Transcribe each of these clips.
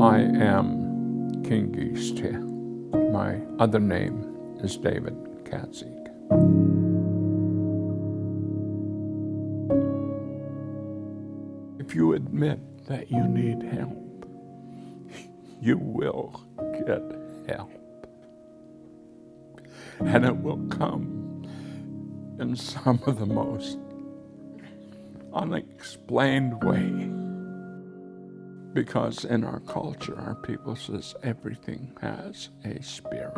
I am Kingeistí. My other name is David Katzeek. If you admit that you need help, you will get help. And it will come in some of the most unexplained way. Because in our culture, our people says everything has a spirit.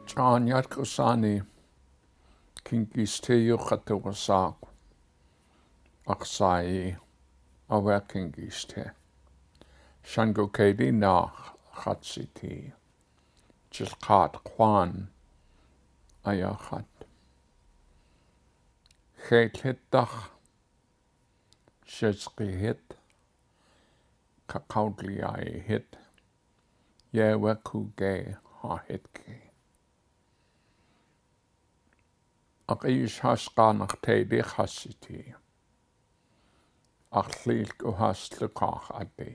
Joaqlin Kingeistí David Katzeek Aksai Awe Kingeistí Shangokaidi Kanaxhtulaneegí Jilkat Kwan Ayachat Hitach Shizkihit Kakaudliai hit Yewekuge Hahitki Akish Haskanachtaidi Hasiti Achlil Guhaslukach Adi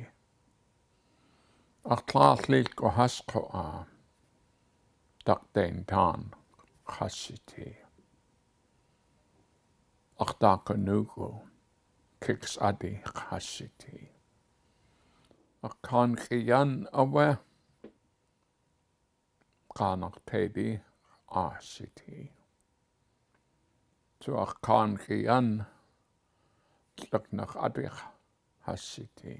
Achlatlil Guhaskoa Dakdain Tan Hasiti Akdakonugu Kiks Adi Hasiti Akankiyan Awe Kanaxhtulaneegí Asiti Joaqlin Estus Hasiti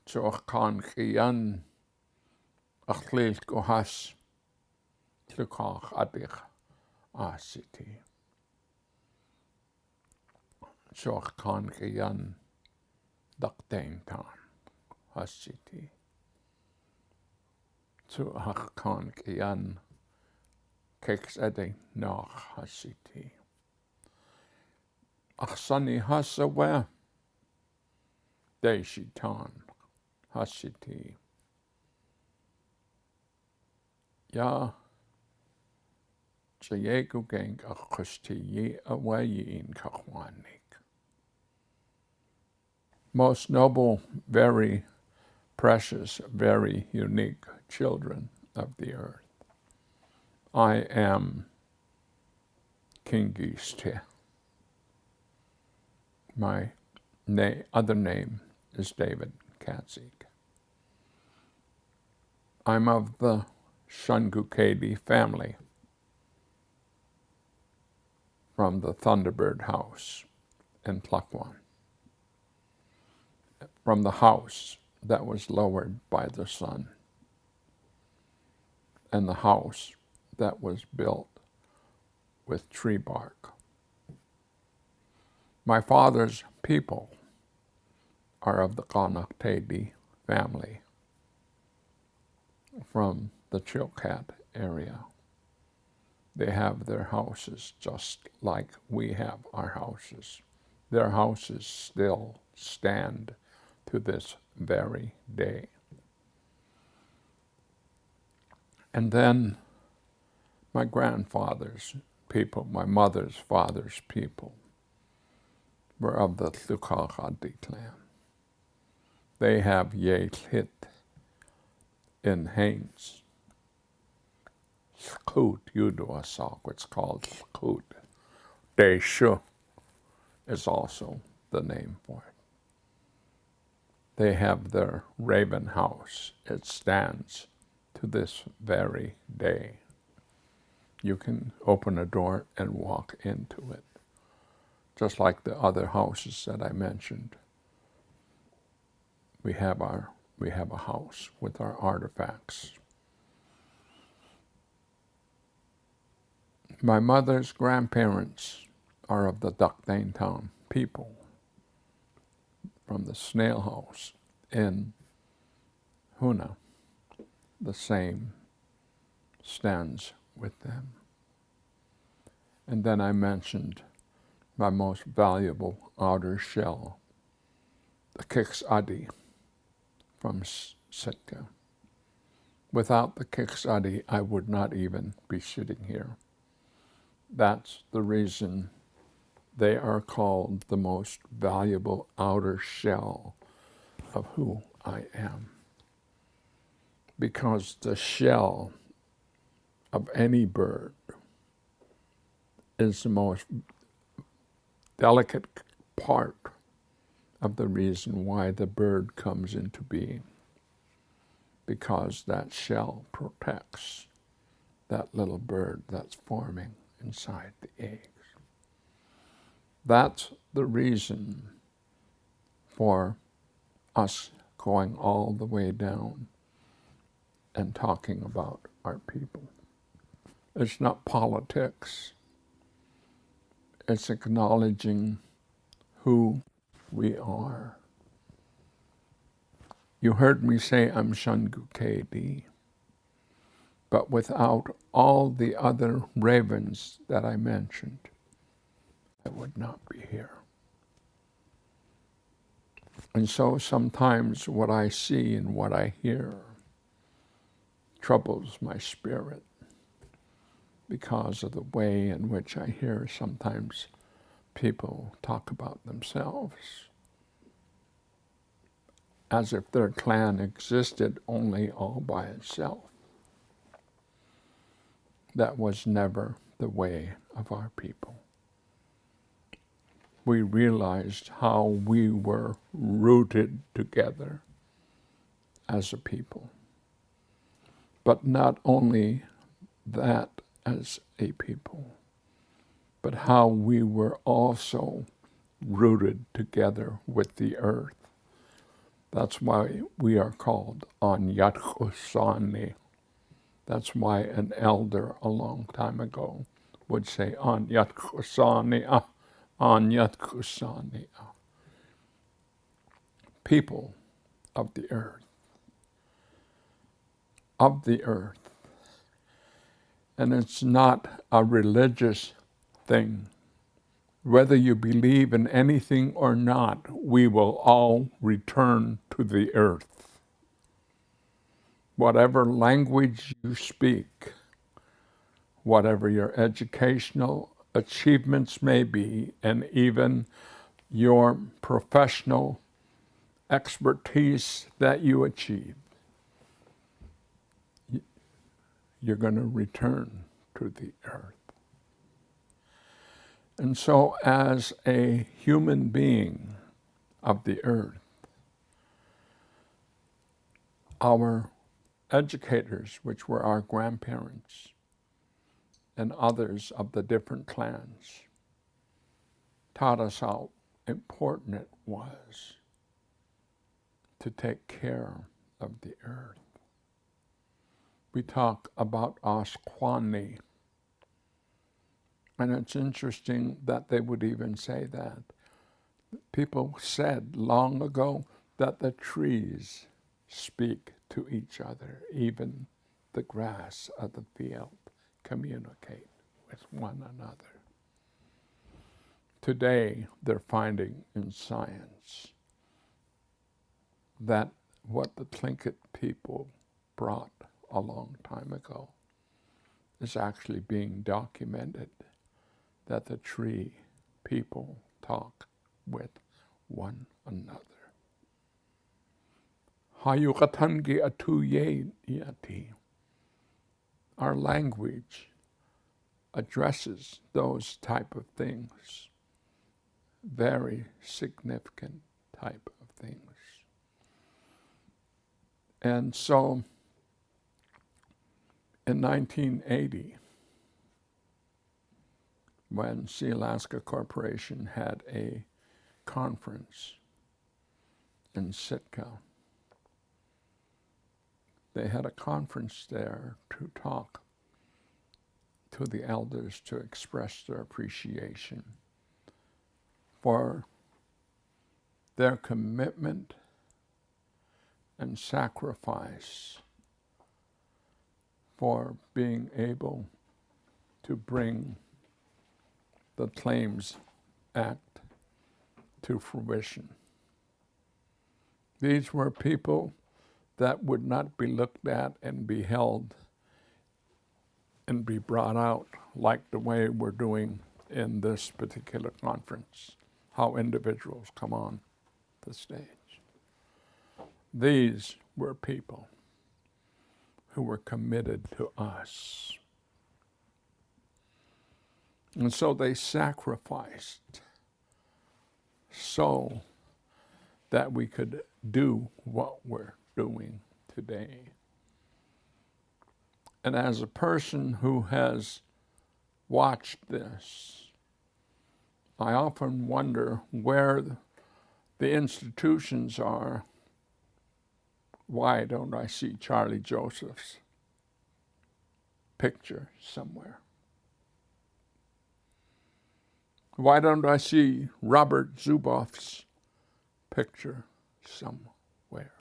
Joaqlin Achlil Guhas Tlukach Adi Asiti Joaqlin Dakdain Tan Hasiti Joaqlin Kiks Adi Nach Hasiti Aksani Hasawe Deshitan Hasiti Ya Jayegu Gang Akusti Awayin Kahwanik. Most noble, very precious, very unique children of the earth. I am Kingeistí. My other name is David Katzeek. I'm of the Wuskóowu family from the Thunderbird House in Tlingit, from the house that was lowered by the sun, and the house that was built with tree bark. My father's people are of the Kanaxhtulaneegí family from the Chilkat area. They have their houses just like we have our houses. Their houses still stand to this very day. And then my grandfather's people, my mother's father's people, were of the Tlingit clan. They have Joaqlin in Haines. Skoot Yuduasak, it's called Skoot. Deshu is also the name for it. They have their Raven House. It stands to this very day. You can open a door and walk into it, just like the other houses that I mentioned. We have a house with our artifacts. My mother's grandparents are of the Dakdain Town people from the snail house in Huna. The same stands with them. And then I mentioned my most valuable outer shell, the Kiks Adi from Sitka. Without the Kiks Adi, I would not even be sitting here. That's the reason They are called the most valuable outer shell of who I am. Because the shell of any bird is the most delicate part of the reason why the bird comes into being. Because that shell protects that little bird that's forming inside the eggs. That's the reason for us going all the way down and talking about our people. It's not politics. It's acknowledging who we are. You heard me say I'm Shungukedi, but without all the other ravens that I mentioned, I would not be here. And so sometimes what I see and what I hear troubles my spirit because of the way in which I hear sometimes people talk about themselves as if their clan existed only all by itself. That was never the way of our people. We realized how we were rooted together as a people. But not only that as a people, but how we were also rooted together with the earth. That's why we are called Anyatkusani. That's why an elder a long time ago would say Anyatkusani, Anyatkusani. People of the earth. Of the earth. And it's not a religious thing. Whether you believe in anything or not, we will all return to the earth. Whatever language you speak, whatever your educational achievements may be, and even your professional expertise that you achieve, you're going to return to the earth. And so as a human being of the earth, our educators, which were our grandparents, and others of the different clans, taught us how important it was to take care of the earth. We talk about Ashkwani, and it's interesting that they would even say that. People said long ago that the trees speak to each other, even the grass of the field communicate with one another. Today, they're finding in science that what the Tlingit people brought a long time ago is actually being documented, that the tree people talk with one another. Hayukatangi atuye yati. Our language addresses those type of things, very significant type of things. And so in 1980, when Sealaska Corporation had a conference in Sitka, they had a conference there to talk to the elders to express their appreciation for their commitment and sacrifice for being able to bring the Claims Act to fruition. These were people that would not be looked at and be held and be brought out like the way we're doing in this particular conference, how individuals come on the stage. These were people who were committed to us. And so they sacrificed so that we could do what we're doing today. And as a person who has watched this, I often wonder where the institutions are. Why don't I see Charlie Joseph's picture somewhere? Why don't I see Robert Zuboff's picture somewhere?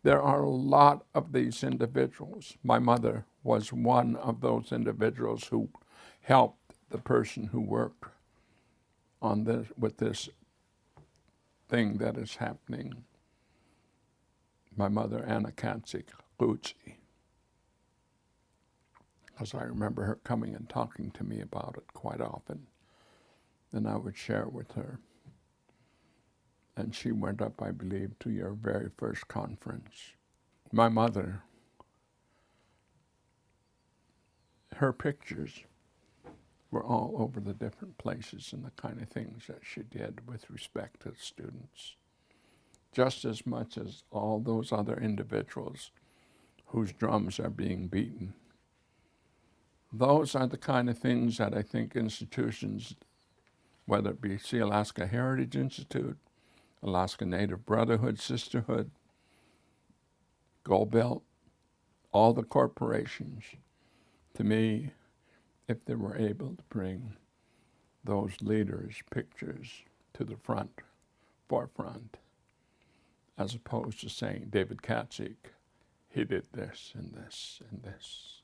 There are a lot of these individuals. My mother was one of those individuals who helped the person who worked on this, with this thing that is happening. My mother, Anna Katzeek, because I remember her coming and talking to me about it quite often. And I would share with her. And she went up, I believe, to your very first conference. My mother, her pictures were all over the different places and the kind of things that she did with respect to students, just as much as all those other individuals whose drums are being beaten. Those are the kind of things that I think institutions, whether it be Sealaska Heritage Institute, Alaska Native Brotherhood, Sisterhood, Gold Belt, all the corporations, to me, if they were able to bring those leaders' pictures to the forefront, as opposed to saying, David Katzeek, he did this and this and this.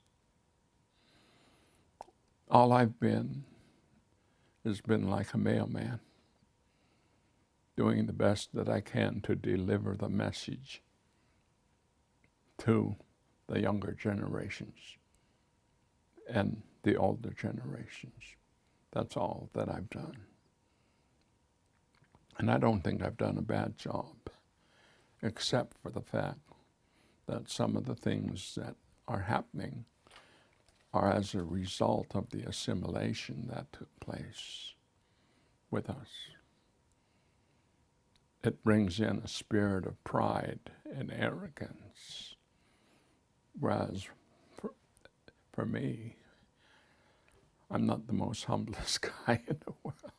All I've been has been like a mailman, doing the best that I can to deliver the message to the younger generations and the older generations. That's all that I've done. And I don't think I've done a bad job, except for the fact that some of the things that are happening are as a result of the assimilation that took place with us. It brings in a spirit of pride and arrogance, whereas for me, I'm not the most humblest guy in the world.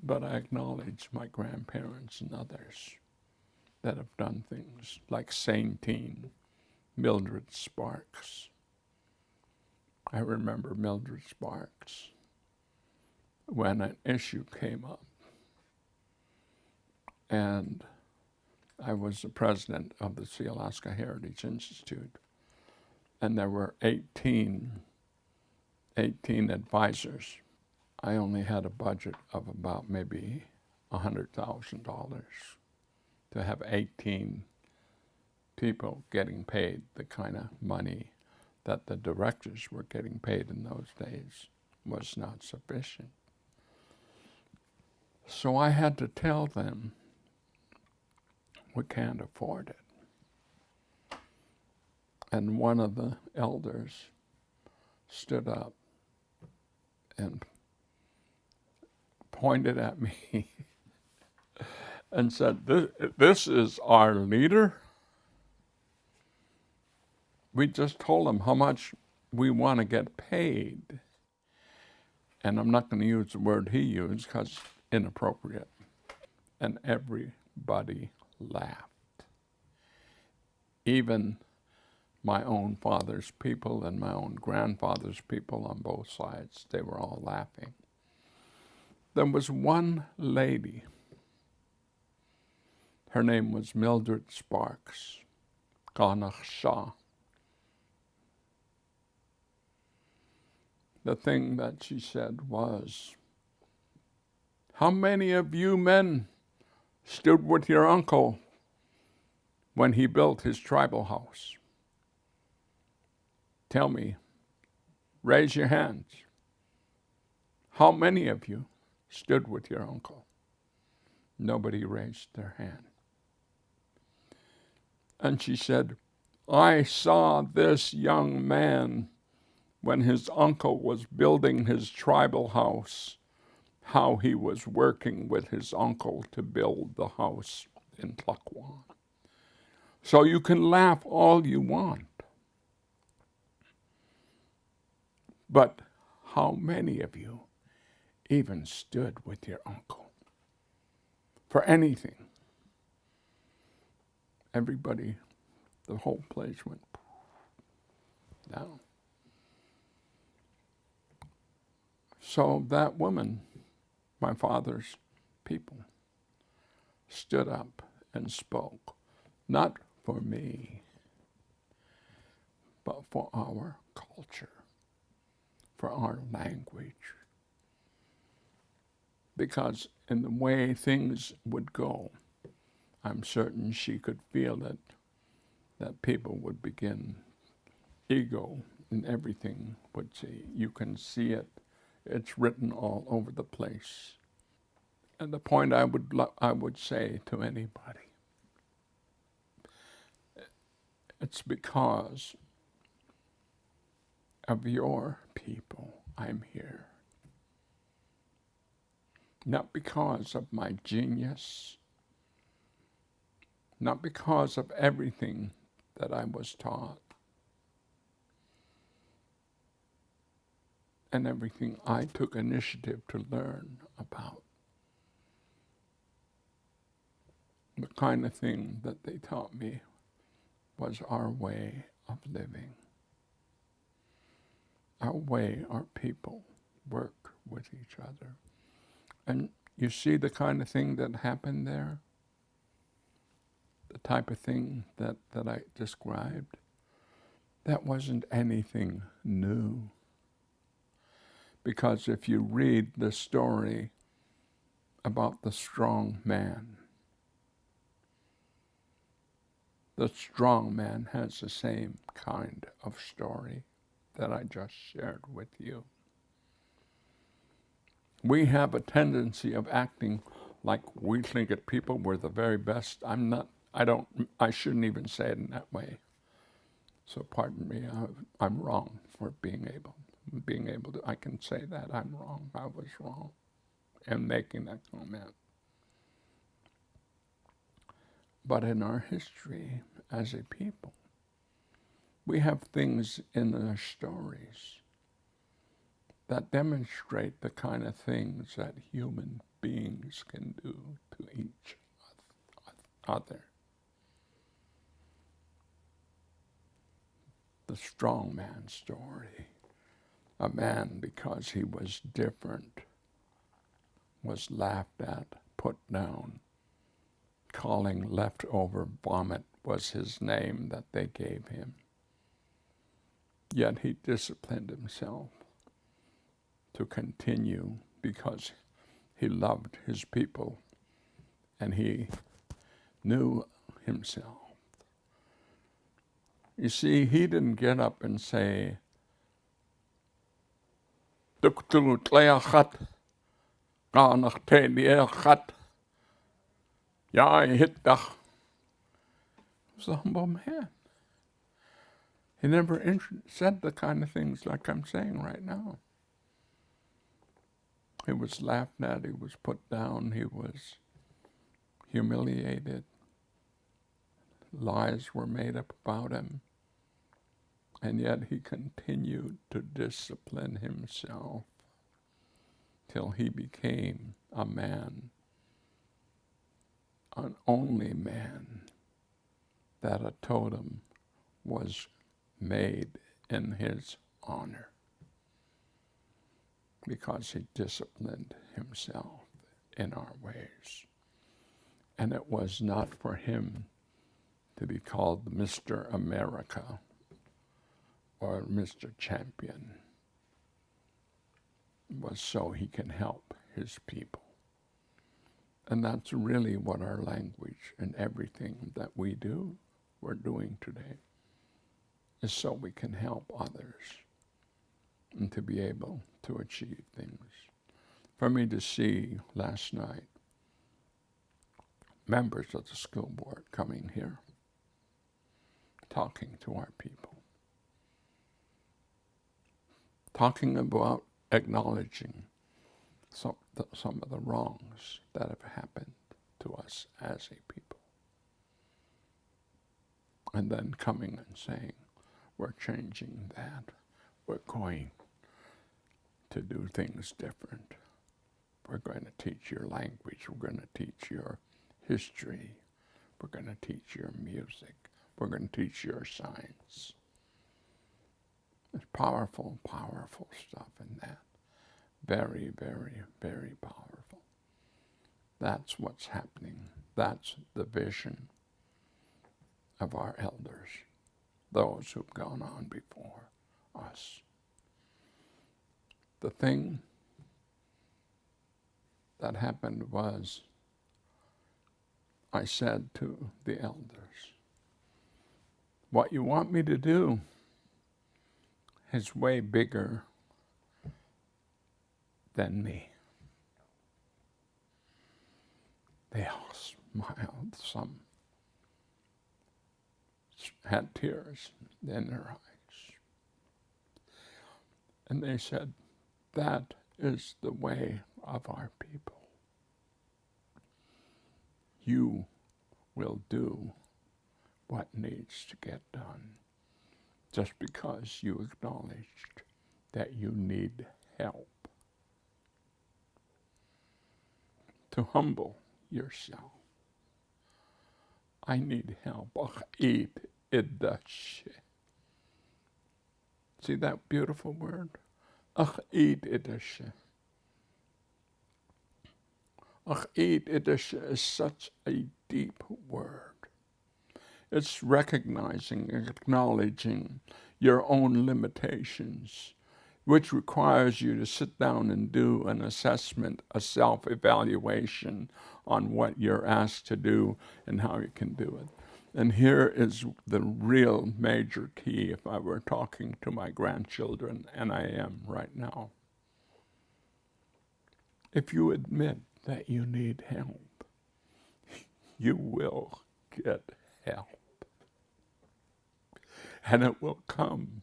But I acknowledge my grandparents and others that have done things like Saintine, Mildred Sparks. I remember Mildred Sparks when an issue came up. And I was the president of the Sealaska Heritage Institute. And there were 18 advisors. I only had a budget of about maybe $100,000 to have 18 people getting paid the kind of money that the directors were getting paid in those days was not sufficient. So I had to tell them, we can't afford it. And one of the elders stood up and pointed at me and said, this is our leader? We just told him how much we want to get paid. And I'm not going to use the word he used because it's inappropriate. And everybody laughed. Even my own father's people and my own grandfather's people on both sides, they were all laughing. There was one lady. Her name was Mildred Sparks, Kanaxhtulaneegí. The thing that she said was, how many of you men stood with your uncle when he built his tribal house? Tell me, raise your hands. How many of you stood with your uncle? Nobody raised their hand. And she said, I saw this young man when his uncle was building his tribal house, how he was working with his uncle to build the house in Tlingit. So you can laugh all you want. But how many of you even stood with your uncle for anything? Everybody, the whole place went down. So that woman, my father's people, stood up and spoke, not for me, but for our culture, for our language. Because in the way things would go, I'm certain she could feel it, that people would begin, ego and everything would see. You can see it. It's written all over the place. And the point I would say to anybody, it's because of your people I'm here. Not because of my genius, not because of everything that I was taught and everything I took initiative to learn about. The kind of thing that they taught me was our way of living. Our way our people work with each other. And you see the kind of thing that happened there? The type of thing that I described? That wasn't anything new. Because if you read the story about the strong man has the same kind of story that I just shared with you. We have a tendency of acting like we Tlingit people were the very best. I shouldn't even say it in that way. So pardon me, I'm wrong for being able to, I can say that I'm wrong. I was wrong in making that comment. But in our history as a people, we have things in our stories that demonstrate the kind of things that human beings can do to each other. The strong man story. A man, because he was different, was laughed at, put down. Calling leftover vomit was his name that they gave him. Yet he disciplined himself to continue because he loved his people and he knew himself. You see, he didn't get up and say, yeah, he hit the. He was a humble man. He never said the kind of things like I'm saying right now. He was laughed at, he was put down, he was humiliated. Lies were made up about him. And yet he continued to discipline himself till he became a man, an only man, that a totem was made in his honor because he disciplined himself in our ways. And it was not for him to be called Mr. America or Mr. Champion. It was so he can help his people. And that's really what our language and everything that we do, we're doing today. is so we can help others and to be able to achieve things. For me to see last night members of the school board coming here, talking to our people, talking about acknowledging some of the wrongs that have happened to us as a people. And then coming and saying, we're changing that. We're going to do things different. We're going to teach your language. We're going to teach your history. We're going to teach your music. We're going to teach your science. There's powerful, powerful stuff in that. Very, very, very powerful. That's what's happening. That's the vision of our elders, those who've gone on before us. The thing that happened was, I said to the elders, what you want me to do is way bigger than me. They all smiled. Some had tears in their eyes. And they said, that is the way of our people. You will do what needs to get done just because you acknowledged that you need help. To humble yourself. I need help. See that beautiful word? Is such a deep word. It's recognizing and acknowledging your own limitations, which requires you to sit down and do an assessment, a self-evaluation on what you're asked to do and how you can do it. And here is the real major key if I were talking to my grandchildren, and I am right now. If you admit that you need help, you will get help. And it will come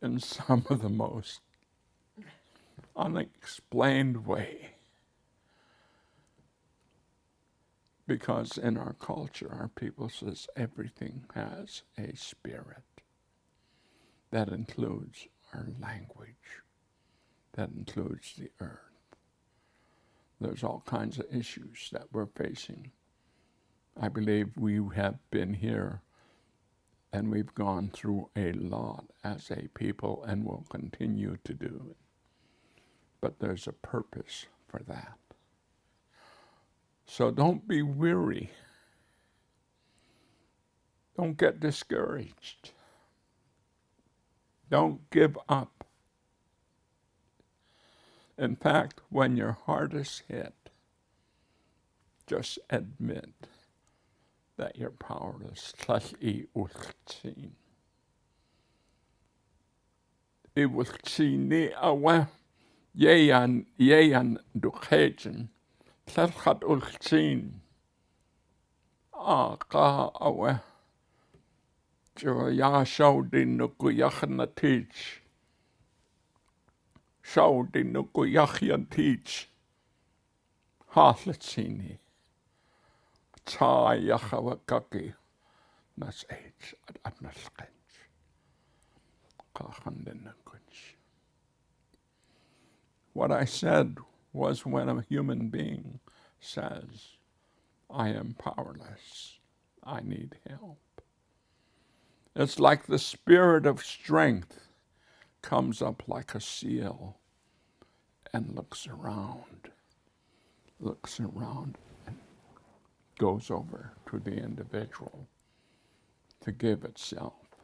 in some of the most unexplained way. Because in our culture, our people says everything has a spirit. That includes our language. That includes the earth. There's all kinds of issues that we're facing. I believe we have been here and we've gone through a lot as a people and will continue to do it. But there's a purpose for that. So don't be weary. Don't get discouraged. Don't give up. In fact, when your heart is hit, just admit that you're powerless. Wooshteen. Wooshteen awa yeyan dukhejin. Tlachat Wooshteen. Ka awa. Joaqlin Estus. Joaqlin Estus. Haalatsini. Joaqlin Estus. What I said was when a human being says, I am powerless, I need help. It's like the spirit of strength comes up like a seal and looks around and goes over to the individual to give itself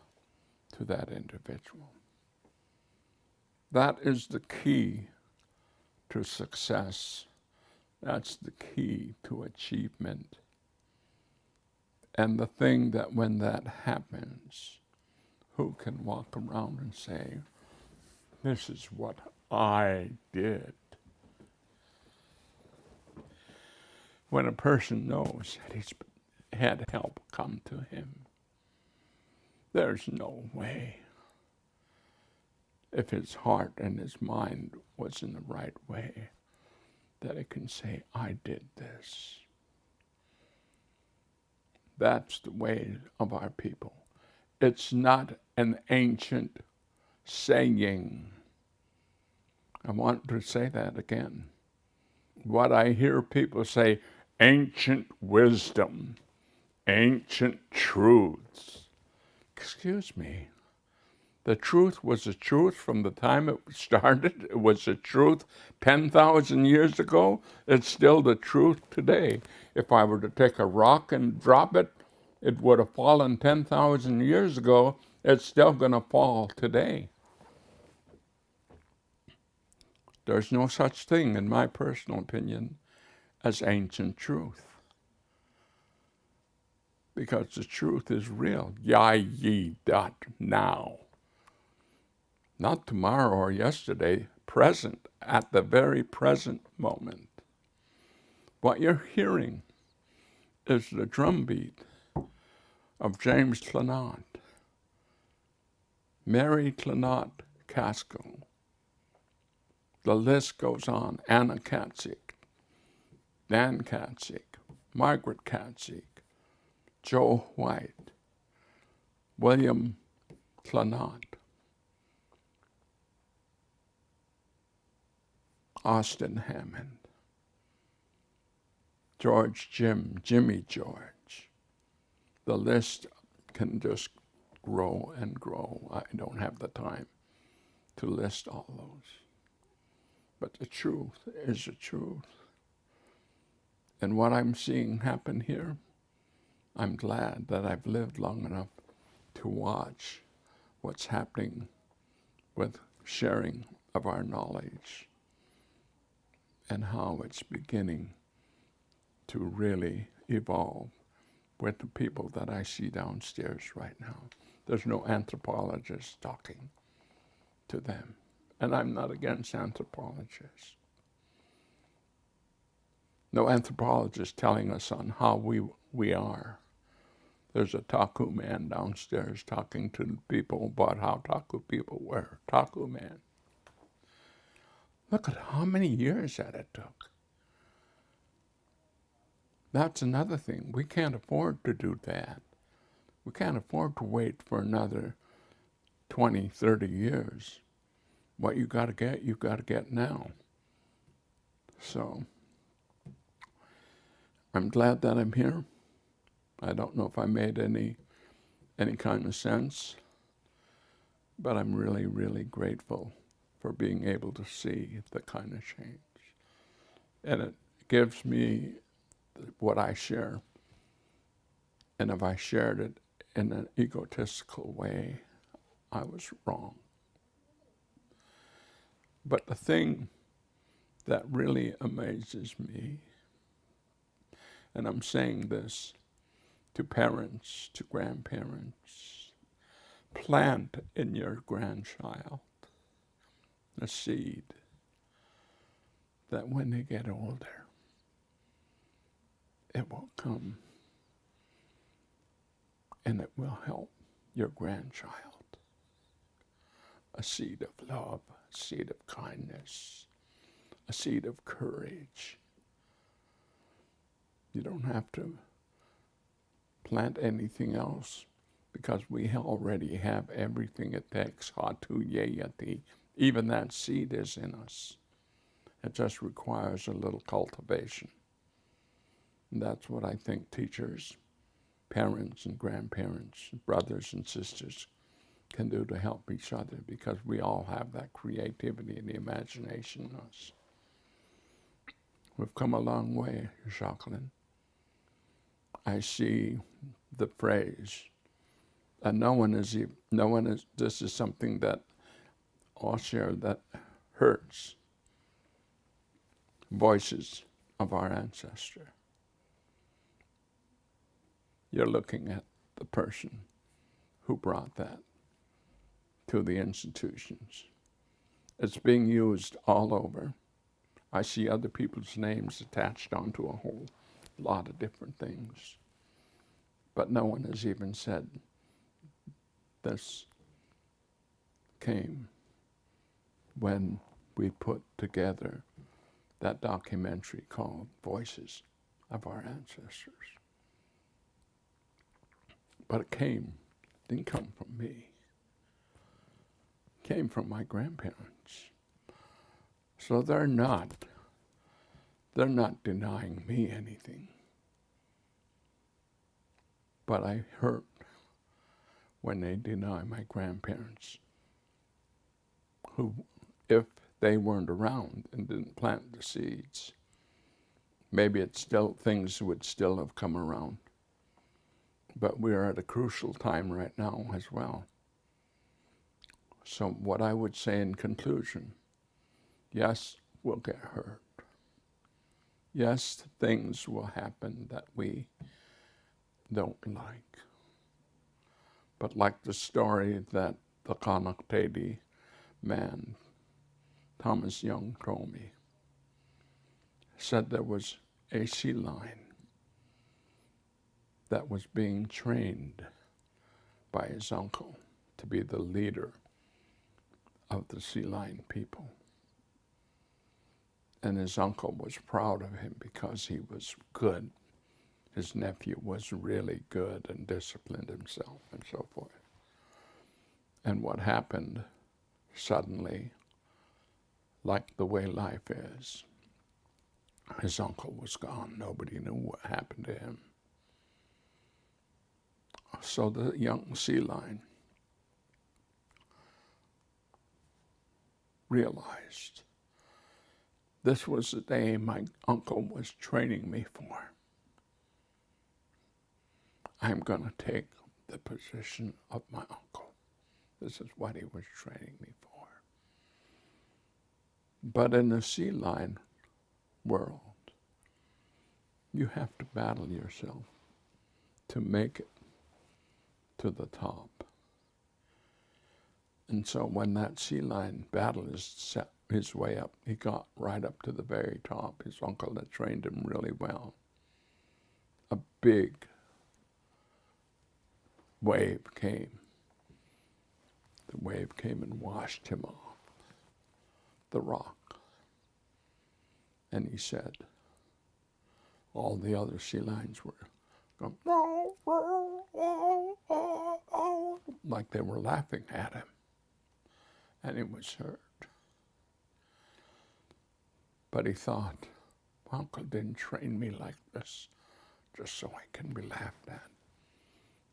to that individual. That is the key to success. That's the key to achievement. And the thing that when that happens, who can walk around and say, this is what I did. When a person knows that he's had help come to him, there's no way, if his heart and his mind was in the right way, that he can say, I did this. That's the way of our people. It's not an ancient saying. I want to say that again. What I hear people say, ancient wisdom, ancient truths. Excuse me. The truth was the truth from the time it started. It was the truth 10,000 years ago. It's still the truth today. If I were to take a rock and drop it, it would have fallen 10,000 years ago. It's still going to fall today. There's no such thing, in my personal opinion, as ancient truth. Because the truth is real. Ye dot now. Not tomorrow or yesterday, present, at the very present moment. What you're hearing is the drumbeat of James Tlingit, Mary Tlingit Casco. The list goes on. Anna Katzeek, Dan Katzeek, Margaret Katzeek, Joe White, William Tlingit, Austin Hammond, Jimmy George. The list can just grow and grow. I don't have the time to list all those. But the truth is the truth. And what I'm seeing happen here, I'm glad that I've lived long enough to watch what's happening with sharing of our knowledge and how it's beginning to really evolve with the people that I see downstairs right now. There's no anthropologist talking to them. And I'm not against anthropologists. No anthropologist telling us on how we are. There's a Taku man downstairs talking to people about how Taku people were. Taku man. Look at how many years that it took. That's another thing. We can't afford to do that. We can't afford to wait for another 20, 30 years. What you got to get now. So, I'm glad that I'm here. I don't know if I made any kind of sense, but I'm really, really grateful for being able to see the kind of change. And it gives me what I share. And if I shared it in an egotistical way, I was wrong. But the thing that really amazes me, and I'm saying this to parents, to grandparents, plant in your grandchild a seed that when they get older, it will come and it will help your grandchild. A seed of love, a seed of kindness, a seed of courage. You don't have to plant anything else because we already have everything it takes. Hatu yeyati. Even that seed is in us. It just requires a little cultivation. And that's what I think teachers, parents and grandparents, brothers and sisters can do to help each other, because we all have that creativity and the imagination in us. We've come a long way, Joaqlin. I see the phrase, and this is something that I'll share that hurts. Voices of our ancestor. You're looking at the person who brought that. to the institutions. It's being used all over. I see other people's names attached onto a whole lot of different things. But no one has even said this came when we put together that documentary called Voices of Our Ancestors. But it didn't come from me. It came from my grandparents. So they're not denying me anything. But I hurt when they deny my grandparents, who, if they weren't around and didn't plant the seeds, maybe things would still have come around. But we're at a crucial time right now as well. So what I would say in conclusion, yes, we'll get hurt. Yes, things will happen that we don't like. But like the story that the Kanaxhtulaneegí man, Thomas Young, told me, said there was a sea lion that was being trained by his uncle to be the leader of the sea lion people. And his uncle was proud of him because he was good. His nephew was really good and disciplined himself and so forth. And what happened suddenly, like the way life is, his uncle was gone. Nobody knew what happened to him. So the young sea lion realized this was the day my uncle was training me for. I'm going to take the position of my uncle. This is what he was training me for. But in the sea lion world, you have to battle yourself to make it to the top. And so when that sea lion battled his way up, he got right up to the very top. His uncle had trained him really well. A big wave came. The wave came and washed him off the rock. And he said, all the other sea lions were going, like they were laughing at him. And he was hurt. But he thought, Uncle didn't train me like this just so I can be laughed at.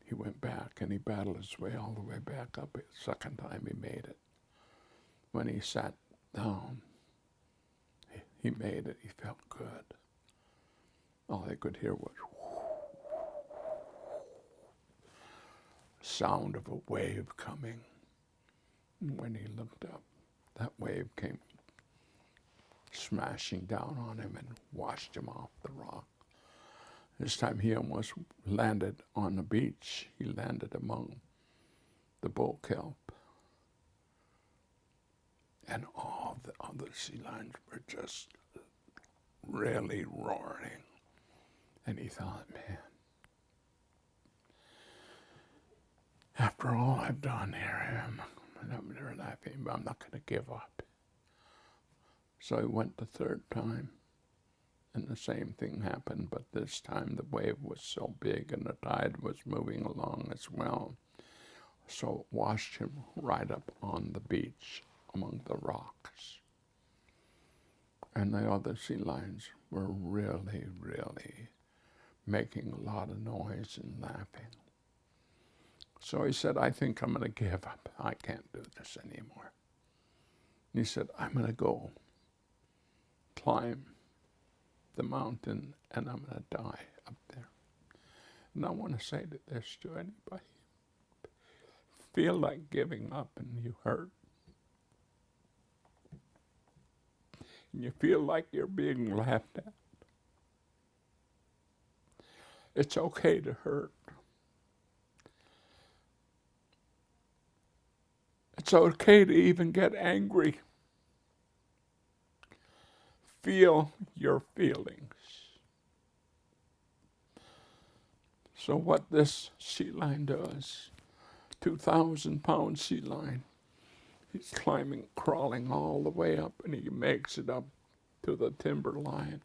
He went back and he battled his way all the way back up. The second time he made it. When he sat down, he made it. He felt good. All they could hear was sound of a wave coming. And when he looked up, that wave came smashing down on him and washed him off the rock. This time he almost landed on the beach. He landed among the bull kelp. And all the other sea lions were just really roaring. And he thought, man, after all I've done here, they're laughing, but I'm not going to give up. So he went the third time, and the same thing happened, but this time the wave was so big and the tide was moving along as well. So it washed him right up on the beach among the rocks. And the other sea lions were really, really making a lot of noise and laughing. So he said, I think I'm going to give up. I can't do this anymore. And he said, I'm going to go climb the mountain and I'm going to die up there. And I want to say this to anybody. Feel like giving up and you hurt. And you feel like you're being laughed at. It's okay to hurt. It's okay to even get angry. Feel your feelings. So what this sea lion does, 2,000-pound sea lion, he's climbing, crawling all the way up, and he makes it up to the timberline.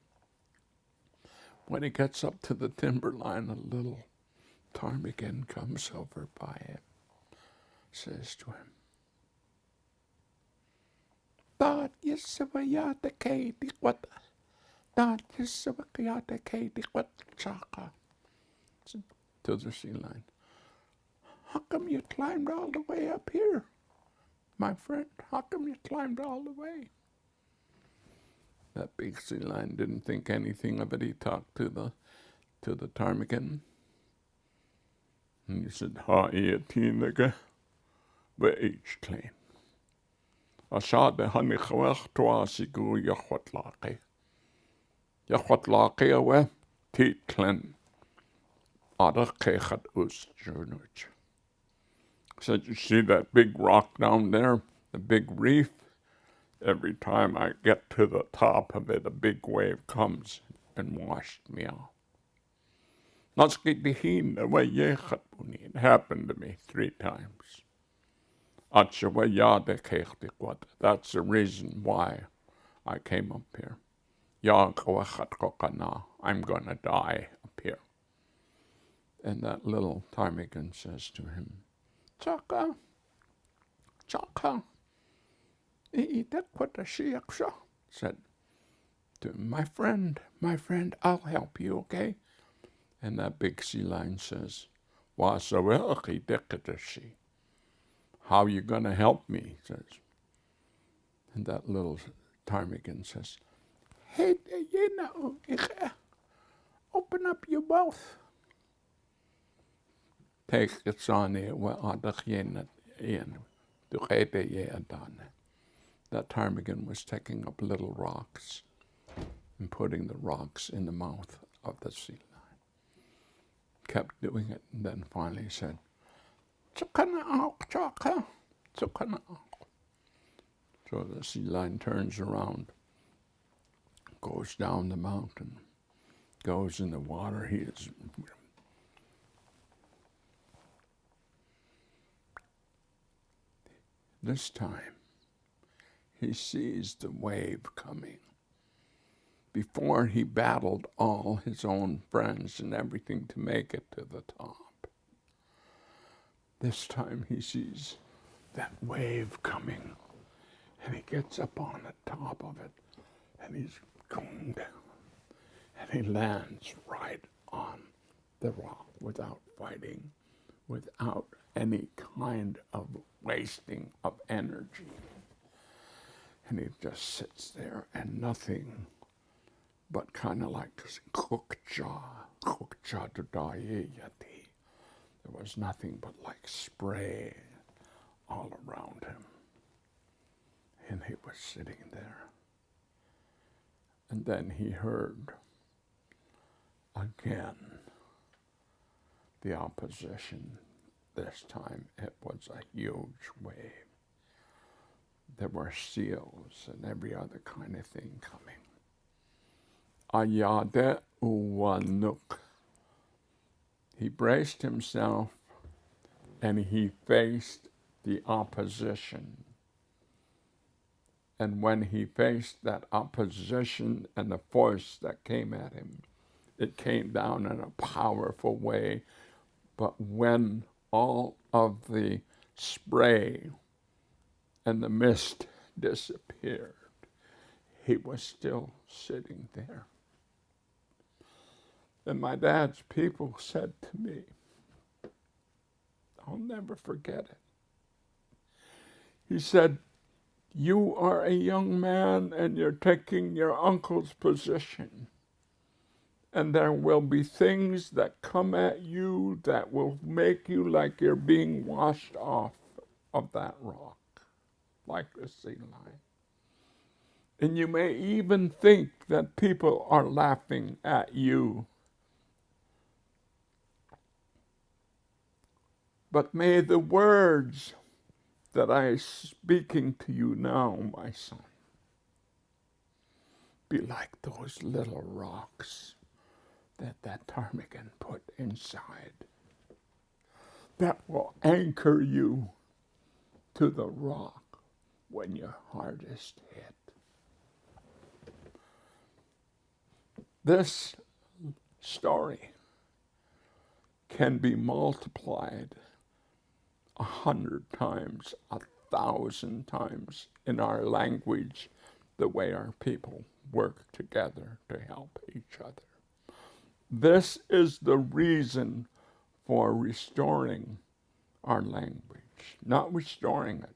When he gets up to the timberline, a little ptarmigan comes over by him, says to him, "Dad, yisawayata kaiti what? Dad, yisawayata kaiti what chaka?" To the sea lion, "How come you climbed all the way up here, my friend? How come you climbed all the way?" That big sea lion didn't think anything of it. He talked to the ptarmigan, and he said, "Ha iatinaga ve'ichlane. Ashade hanichwech tuasigu Joaqlin. Joaqlin awe titlen adakechat usjunuch." Said, "You see that big rock down there, the big reef? Every time I get to the top of it, a big wave comes and washed me out. It happened to me 3 times. That's the reason why I came up here. I'm going to die up here." And that little ptarmigan says to him, "Chaka, Chaka." Said to him, my friend, I'll help you, okay?" And that big sea lion says, "How are you going to help me?" He says. And that little ptarmigan says, "Hey, open up your mouth." Take it on That ptarmigan was taking up little rocks and putting the rocks in the mouth of the sea lion. Kept doing it, and then finally said, "Chaka." So the sea lion turns around, goes down the mountain, goes in the water. This time, he sees the wave coming. Before, he battled all his own friends and everything to make it to the top. This time he sees that wave coming, and he gets up on the top of it, and he's going down, and he lands right on the rock without fighting, without any kind of wasting of energy. And he just sits there, and nothing but kind of like this kukcha dadaye yati. There was nothing but like spray all around him. And he was sitting there. And then he heard again the opposition. This time it was a huge wave. There were seals and every other kind of thing coming. Ayade uwanuk. He braced himself and he faced the opposition. And when he faced that opposition and the force that came at him, it came down in a powerful way. But when all of the spray and the mist disappeared, he was still sitting there. And my dad's people said to me, I'll never forget it. He said, "You are a young man and you're taking your uncle's position. And there will be things that come at you that will make you like you're being washed off of that rock, like the sea lion. And you may even think that people are laughing at you. But may the words that I am speaking to you now, my son, be like those little rocks that ptarmigan put inside that will anchor you to the rock when you're hardest hit. This story can be multiplied 100 times, 1,000 times in our language, the way our people work together to help each other. This is the reason for restoring our language, not restoring it,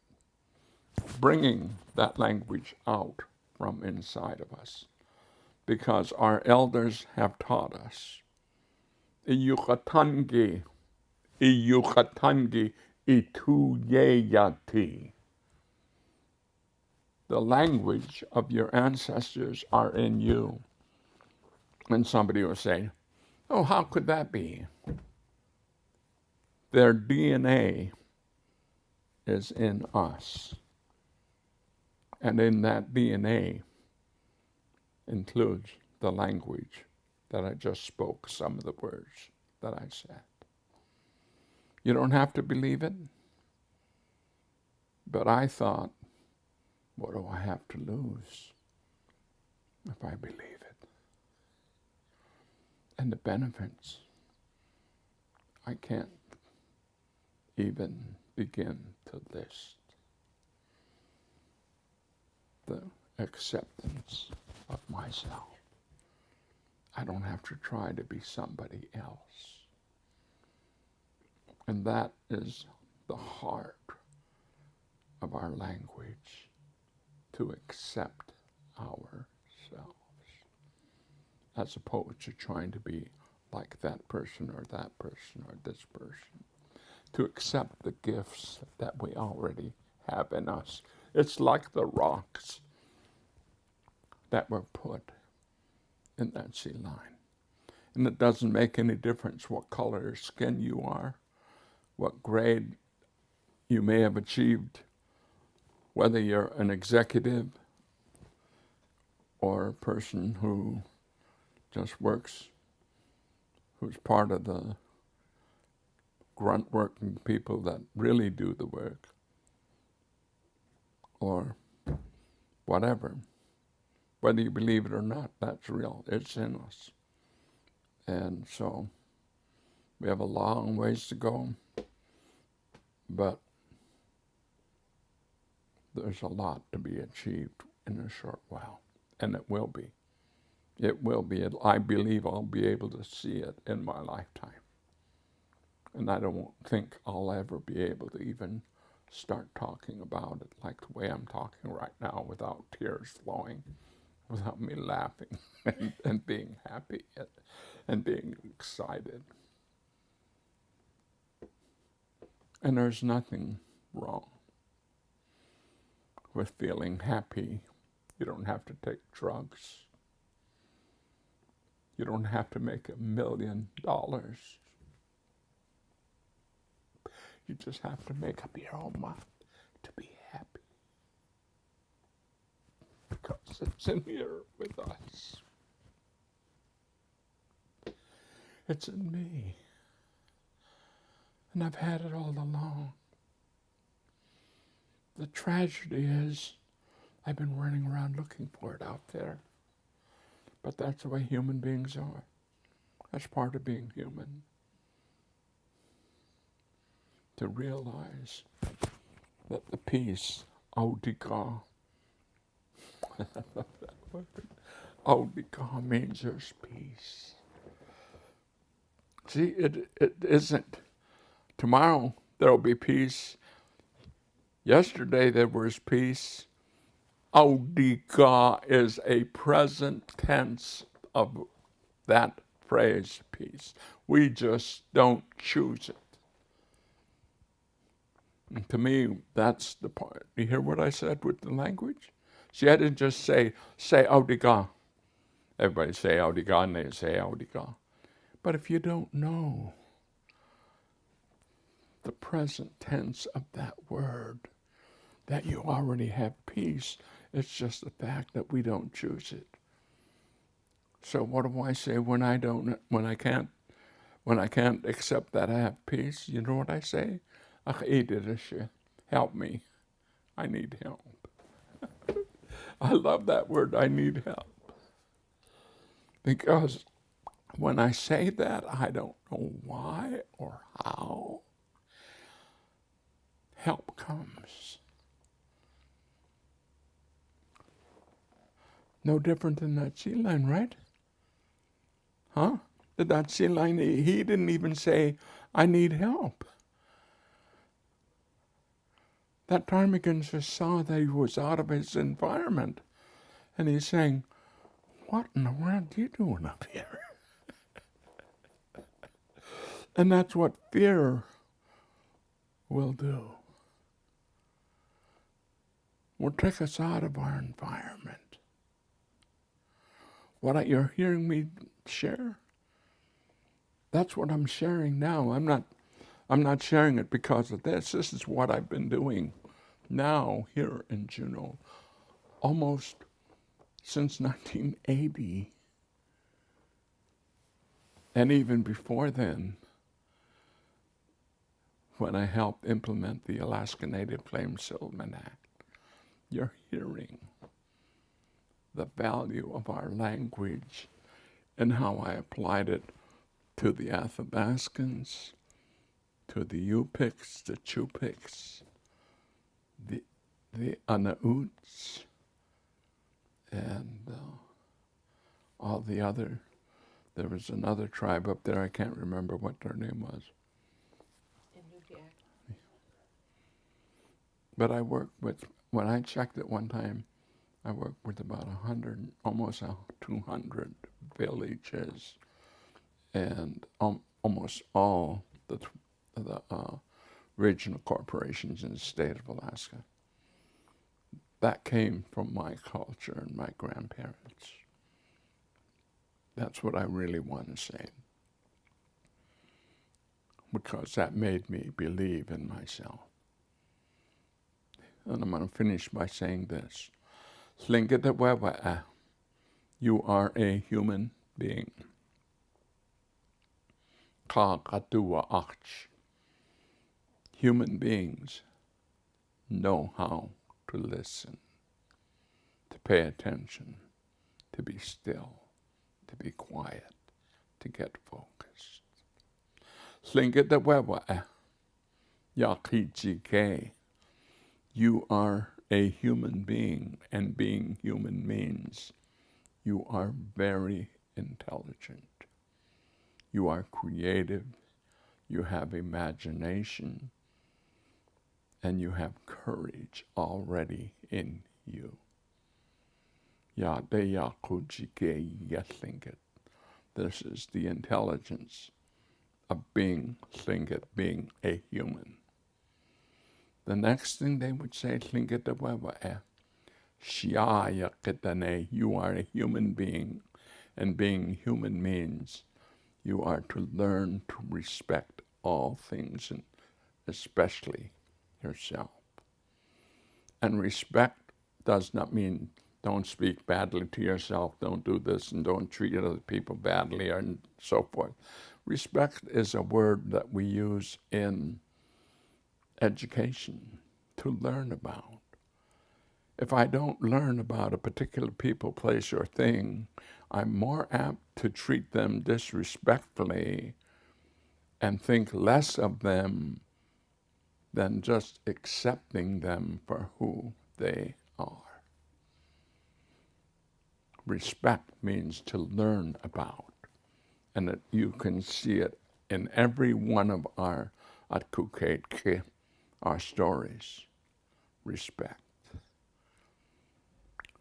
bringing that language out from inside of us, because our elders have taught us, Iyukatangi ituyeyati. The language of your ancestors are in you. And somebody will say, oh, how could that be? Their DNA is in us. And in that DNA includes the language that I just spoke, some of the words that I said. You don't have to believe it, but I thought, what do I have to lose if I believe it? And the benefits, I can't even begin to list. The acceptance of myself. I don't have to try to be somebody else. And that is the heart of our language, to accept ourselves, as opposed to trying to be like that person or this person. To accept the gifts that we already have in us. It's like the rocks that were put in that sea line. And it doesn't make any difference what color skin you are, what grade you may have achieved, whether you're an executive or a person who just works, who's part of the grunt working people that really do the work, or whatever. Whether you believe it or not, that's real. It's in us. And so we have a long ways to go, but there's a lot to be achieved in a short while, and it will be. It will be. I believe I'll be able to see it in my lifetime. And I don't think I'll ever be able to even start talking about it like the way I'm talking right now, without tears flowing, without me laughing and being happy and being excited. And there's nothing wrong with feeling happy. You don't have to take drugs. You don't have to make $1 million. You just have to make up your own mind to be happy. Because it's in here with us. It's in me. And I've had it all along. The tragedy is I've been running around looking for it out there. But that's the way human beings are. That's part of being human. To realize that the peace, Audika, I love that word. Audika means there's peace. See, it isn't. Tomorrow there'll be peace. Yesterday there was peace. Audika is a present tense of that phrase, peace. We just don't choose it. And to me, that's the part. You hear what I said with the language? See, I didn't just say Audika. Everybody say Audika and they say Audika. But if you don't know the present tense of that word, that you already have peace. It's just the fact that we don't choose it. So what do I say when I can't accept that I have peace? You know what I say? Help me. I need help. I love that word, I need help. Because when I say that, I don't know why or how. Help comes. No different than that sea lion, right? Huh? That sea lion, he didn't even say, I need help. That ptarmigan just saw that he was out of his environment. And he's saying, what in the world are you doing up here? And that's what fear will do. Will take us out of our environment. What you're hearing me share, that's what I'm sharing now. I'm not sharing it because of this. This is what I've been doing now here in Juneau, almost since 1980. And even before then, when I helped implement the Alaska Native Claims Settlement Act, you're hearing the value of our language and how I applied it to the Athabascans, to the Yupiks, the Chupiks, the Anauts, and all the other. There was another tribe up there, I can't remember what their name was. But I worked with, when I checked it one time, I worked with about 100, almost 200 villages, and almost all the regional corporations in the state of Alaska. That came from my culture and my grandparents. That's what I really want to say, because that made me believe in myself. And I'm going to finish by saying this. Tlingit, you are a human being. Human beings know how to listen, to pay attention, to be still, to be quiet, to get focused. You are a human being, and being human means you are very intelligent. You are creative, you have imagination, and you have courage already in you. This is the intelligence of being Tlingit, being a human. The next thing they would say, you are a human being, and being human means you are to learn to respect all things, and especially yourself. And respect does not mean don't speak badly to yourself, don't do this, and don't treat other people badly, and so forth. Respect is a word that we use in education to learn about. If I don't learn about a particular people, place, or thing, I'm more apt to treat them disrespectfully and think less of them than just accepting them for who they are. Respect means to learn about, and you can see it in every one of our stories. Respect.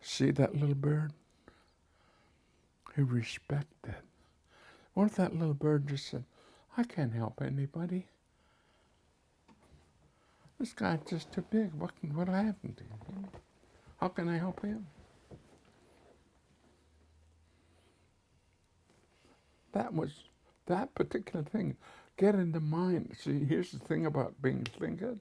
See that little bird? He respected. What if that little bird just said, I can't help anybody. This guy's just too big. What happened to him? How can I help him? That particular thing. Get into mind. See, here's the thing about being Tlingit.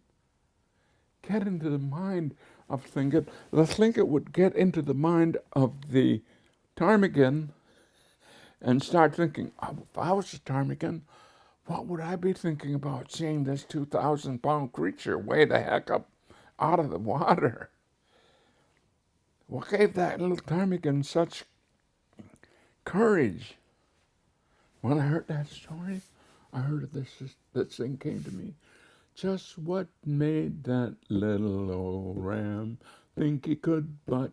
get into the mind of Tlingit. The Tlingit would get into the mind of the ptarmigan and start thinking, oh, if I was a ptarmigan, what would I be thinking about seeing this 2,000-pound creature way the heck up out of the water? What gave that little ptarmigan such courage? When I heard that story, I heard this thing came to me. Just what made that little old ram think he could butt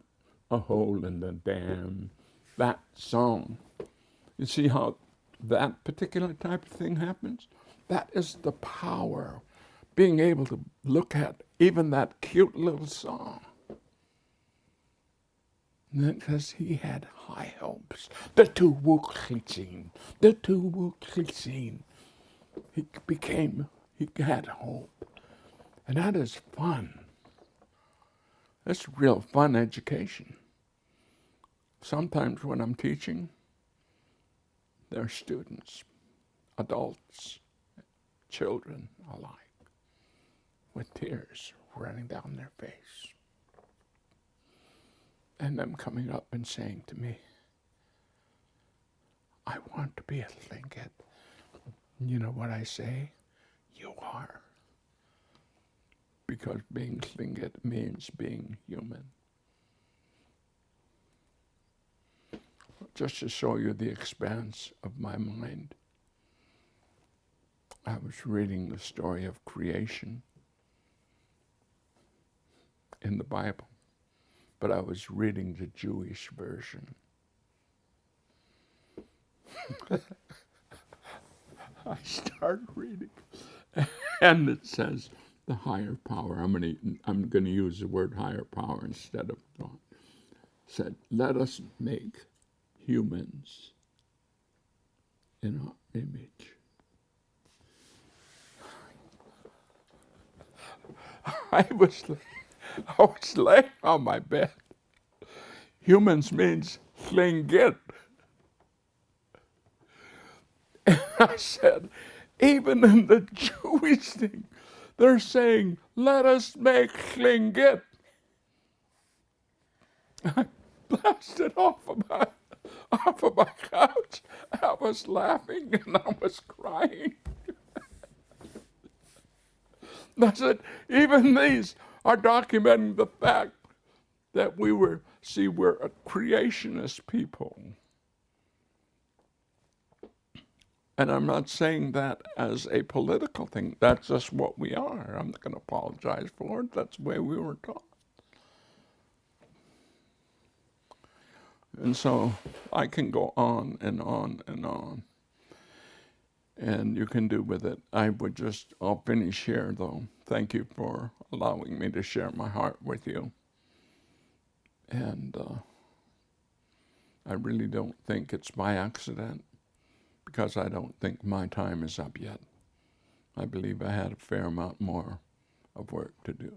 a hole in the dam? That song. You see how that particular type of thing happens? That is the power. Being able to look at even that cute little song. Because he had high hopes. The two Wuskóowu, the two Wuskóowu. He had hope. And that is fun. That's real fun education. Sometimes when I'm teaching, there are students, adults, children alike, with tears running down their face. And them coming up and saying to me, I want to be a Tlingit. You know what I say? You are. Because being Tlingit means being human. Just to show you the expanse of my mind, I was reading the story of creation in the Bible, but I was reading the Jewish version. I started reading, and it says the higher power. I'm going to use the word higher power instead of God. Said, let us make humans in our image. I was laying on my bed. Humans means Tlingit. And I said, even in the Jewish thing, they're saying, let us make Tlingit. I blasted off of my couch. I was laughing and I was crying. I said, even these are documenting the fact that we're a creationist people. And I'm not saying that as a political thing. That's just what we are. I'm not going to apologize for it. That's the way we were taught. And so I can go on and on and on. And you can do with it. I'll finish here though. Thank you for allowing me to share my heart with you. And I really don't think it's by accident, because I don't think my time is up yet. I believe I had a fair amount more of work to do.